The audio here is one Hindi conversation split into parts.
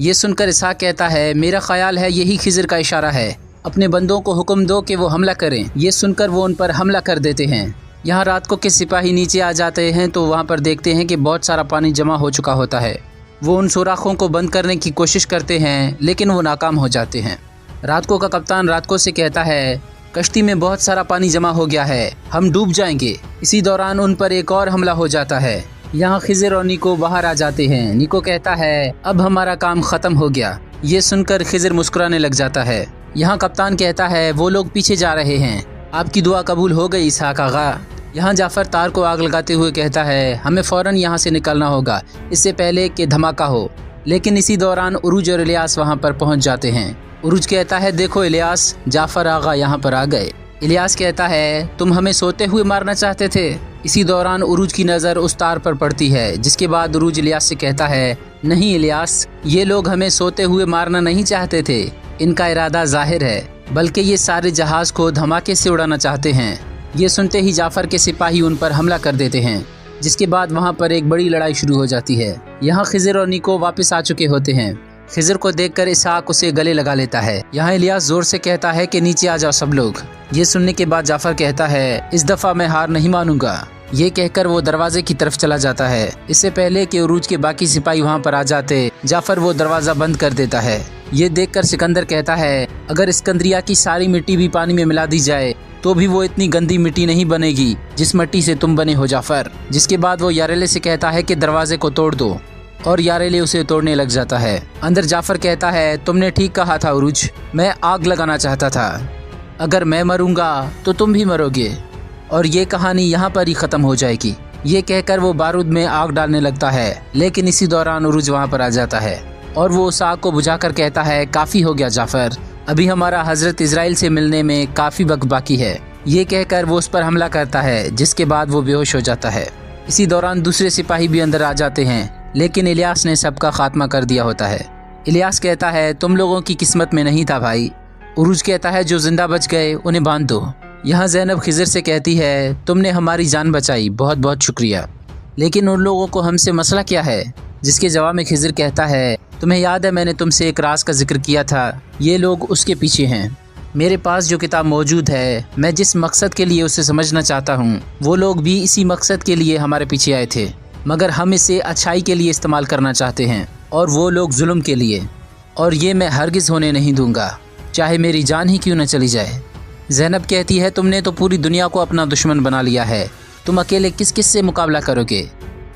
ये सुनकर इसहाक कहता है मेरा ख्याल है यही खिज़र का इशारा है, अपने बंदों को हुक्म दो कि वो हमला करें। ये सुनकर वो उन पर हमला कर देते हैं। यहाँ रात को के सिपाही नीचे आ जाते हैं तो वहाँ पर देखते हैं कि बहुत सारा पानी जमा हो चुका होता है। वो उन सुराखों को बंद करने की कोशिश करते हैं लेकिन वो नाकाम हो जाते हैं। रात को का कप्तान रात को से कहता है कश्ती में बहुत सारा पानी जमा हो गया है, हम डूब जाएंगे। इसी दौरान उन पर एक और हमला हो जाता है। यहाँ खिज़र और निको बाहर आ जाते हैं। निको कहता है अब हमारा काम ख़त्म हो गया। ये सुनकर खिज़र मुस्कुराने लग जाता है। यहाँ कप्तान कहता है वो लोग पीछे जा रहे हैं, आपकी दुआ कबूल हो गई इसहाक आगा। यहाँ जाफ़र तार को आग लगाते हुए कहता है हमें फ़ौरन यहाँ से निकलना होगा इससे पहले कि धमाका हो। लेकिन इसी दौरान उरूज और इलियास वहाँ पर पहुँच जाते हैं। उरूज कहता है देखो इलियास, जाफ़र आगा यहाँ पर आ गए। इलियास कहता है तुम हमें सोते हुए मारना चाहते थे। इसी दौरान उरूज की नज़र उस तार पर पड़ती है, जिसके बाद उरूज इलियास से कहता है नहीं इलियास, ये लोग हमें सोते हुए मारना नहीं चाहते थे, इनका इरादा जाहिर है, बल्कि ये सारे जहाज़ को धमाके से उड़ाना चाहते हैं। ये सुनते ही जाफ़र के सिपाही उन पर हमला कर देते हैं, जिसके बाद वहाँ पर एक बड़ी लड़ाई शुरू हो जाती है। यहाँ खिज़र और निको वापस आ चुके होते हैं। खिज़र को देखकर इसहाक उसे गले लगा लेता है। यहाँ इलियास जोर से कहता है कि नीचे आ जाओ सब लोग। ये सुनने के बाद जाफ़र कहता है इस दफ़ा मैं हार नहीं मानूंगा। ये कहकर वो दरवाजे की तरफ चला जाता है। इससे पहले कि उरूज के बाकी सिपाही वहाँ पर आ जाते, जाफ़र वो दरवाज़ा बंद कर देता है। ये देखकर सिकंदर कहता है अगर इस्कंदरिया की सारी मिट्टी भी पानी में मिला दी जाए तो भी वो इतनी गंदी मिट्टी नहीं बनेगी जिस मिट्टी से तुम बने हो जाफ़र। जिसके बाद वो यारेले से कहता है कि दरवाजे को तोड़ दो, और यारेले उसे तोड़ने लग जाता है। अंदर जाफ़र कहता है तुमने ठीक कहा था उरूज, मैं आग लगाना चाहता था, अगर मैं मरूंगा तो तुम भी मरोगे और ये कहानी यहाँ पर ही ख़त्म हो जाएगी। ये कहकर वो बारूद में आग डालने लगता है। लेकिन इसी दौरान उरूज वहाँ पर आ जाता है और वो उस आग को बुझाकर कहता है काफ़ी हो गया जाफ़र, अभी हमारा हज़रत इज़राइल से मिलने में काफ़ी वक्त बाकी है। ये कहकर वो उस पर हमला करता है, जिसके बाद वो बेहोश हो जाता है। इसी दौरान दूसरे सिपाही भी अंदर आ जाते हैं, लेकिन इलियास ने सबका खात्मा कर दिया होता है। इलियास कहता है तुम लोगों की किस्मत में नहीं था भाई। उरूज कहता है जो जिंदा बच गए उन्हें बांध दो। यहाँ ज़ैनब खिज़र से कहती है तुमने हमारी जान बचाई, बहुत बहुत शुक्रिया, लेकिन उन लोगों को हमसे मसला क्या है। जिसके जवाब में खिज़र कहता है तुम्हें याद है मैंने तुमसे एक राज का जिक्र किया था, ये लोग उसके पीछे हैं। मेरे पास जो किताब मौजूद है, मैं जिस मकसद के लिए उसे समझना चाहता हूँ, वो लोग भी इसी मकसद के लिए हमारे पीछे आए थे, मगर हम इसे अच्छाई के लिए इस्तेमाल करना चाहते हैं और वो लोग जुल्म के लिए, और ये मैं हरगिज़ होने नहीं दूंगा, चाहे मेरी जान ही क्यों न चली जाए। ज़ैनब कहती है तुमने तो पूरी दुनिया को अपना दुश्मन बना लिया है, तुम अकेले किस किस से मुकाबला करोगे।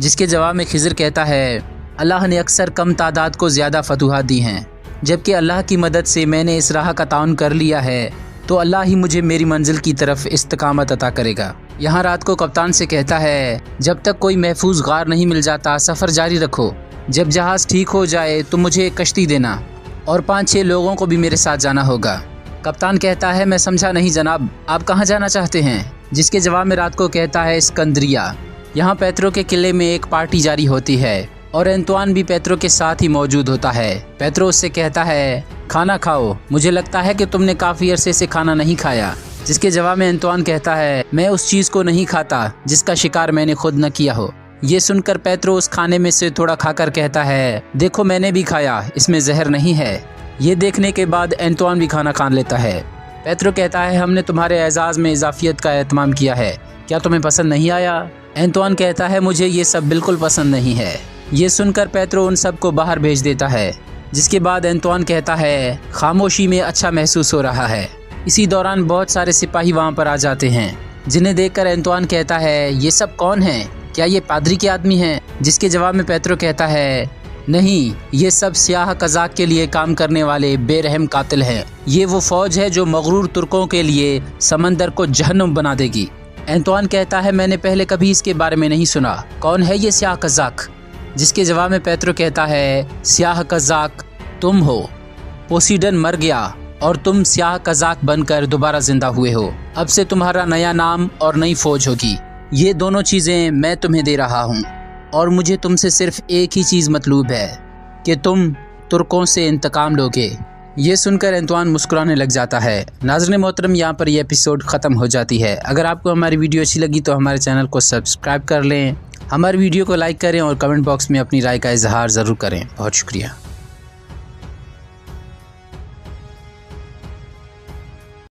जिसके जवाब में खिज़र कहता है अल्लाह ने अक्सर कम तादाद को ज़्यादा फतूहात दी हैं, जबकि अल्लाह की मदद से मैंने इस राह का ताउन कर लिया है तो अल्लाह ही मुझे मेरी मंजिल की तरफ इस्तिकामत अता करेगा। यहाँ रात को कप्तान से कहता है जब तक कोई महफूज गार नहीं मिल जाता सफ़र जारी रखो, जब जहाज़ ठीक हो जाए तो मुझे एक कश्ती देना और 5-6 लोगों को भी मेरे साथ जाना होगा। कप्तान कहता है मैं समझा नहीं जनाब, आप कहाँ जाना चाहते हैं। जिसके जवाब में रात को कहता है इस्कंदरिया। यहाँ पेत्रो के किले में एक पार्टी जारी होती है और एंतवान भी पेत्रो के साथ ही मौजूद होता है। पेत्रो उससे कहता है खाना खाओ, मुझे लगता है कि तुमने काफ़ी अरसे से खाना नहीं खाया। जिसके जवाब में एंतवान कहता है मैं उस चीज़ को नहीं खाता जिसका शिकार मैंने खुद न किया हो। ये सुनकर पेत्रो उस खाने में से थोड़ा खाकर कहता है देखो मैंने भी खाया, इसमें जहर नहीं है। ये देखने के बाद एंतवान भी खाना खा लेता है। पेत्रो कहता है हमने तुम्हारे एजाज़ में इजाफियत का एहतमाम किया है, क्या तुम्हें पसंद नहीं आया। एंतवान कहता है मुझे ये सब बिल्कुल पसंद नहीं है। ये सुनकर पेत्रो उन सब को बाहर भेज देता है। जिसके बाद एंतवान कहता है खामोशी में अच्छा महसूस हो रहा है। इसी दौरान बहुत सारे सिपाही वहाँ पर आ जाते हैं, जिन्हें देखकर एंतवान कहता है ये सब कौन हैं, क्या ये पादरी के आदमी हैं। जिसके जवाब में पेत्रो कहता है नहीं, ये सब स्याह कज़ाक के लिए काम करने वाले बेरहम कातिल हैं। ये वो फौज है जो मगरूर तुर्कों के लिए समंदर को जहन्नुम बना देगी। एंतवान कहता है मैंने पहले कभी इसके बारे में नहीं सुना, कौन है ये स्याह कज़ाक। जिसके जवाब में पेत्रो कहता है स्याह कज़ाक तुम हो, पोसीडन मर गया और तुम स्याह कज़ाक बनकर दोबारा जिंदा हुए हो। अब से तुम्हारा नया नाम और नई फौज होगी। ये दोनों चीज़ें मैं तुम्हें दे रहा हूँ और मुझे तुमसे सिर्फ एक ही चीज़ मतलूब है कि तुम तुर्कों से इंतकाम लोगे। ये सुनकर एंतवान मुस्कुराने लग जाता है। नाज़रीन मोहतरम, यहाँ पर ये एपिसोड ख़त्म हो जाती है। अगर आपको हमारी वीडियो अच्छी लगी तो हमारे चैनल को सब्सक्राइब कर लें, हमारी वीडियो को लाइक करें और कमेंट बॉक्स में अपनी राय का इजहार ज़रूर करें। बहुत शुक्रिया।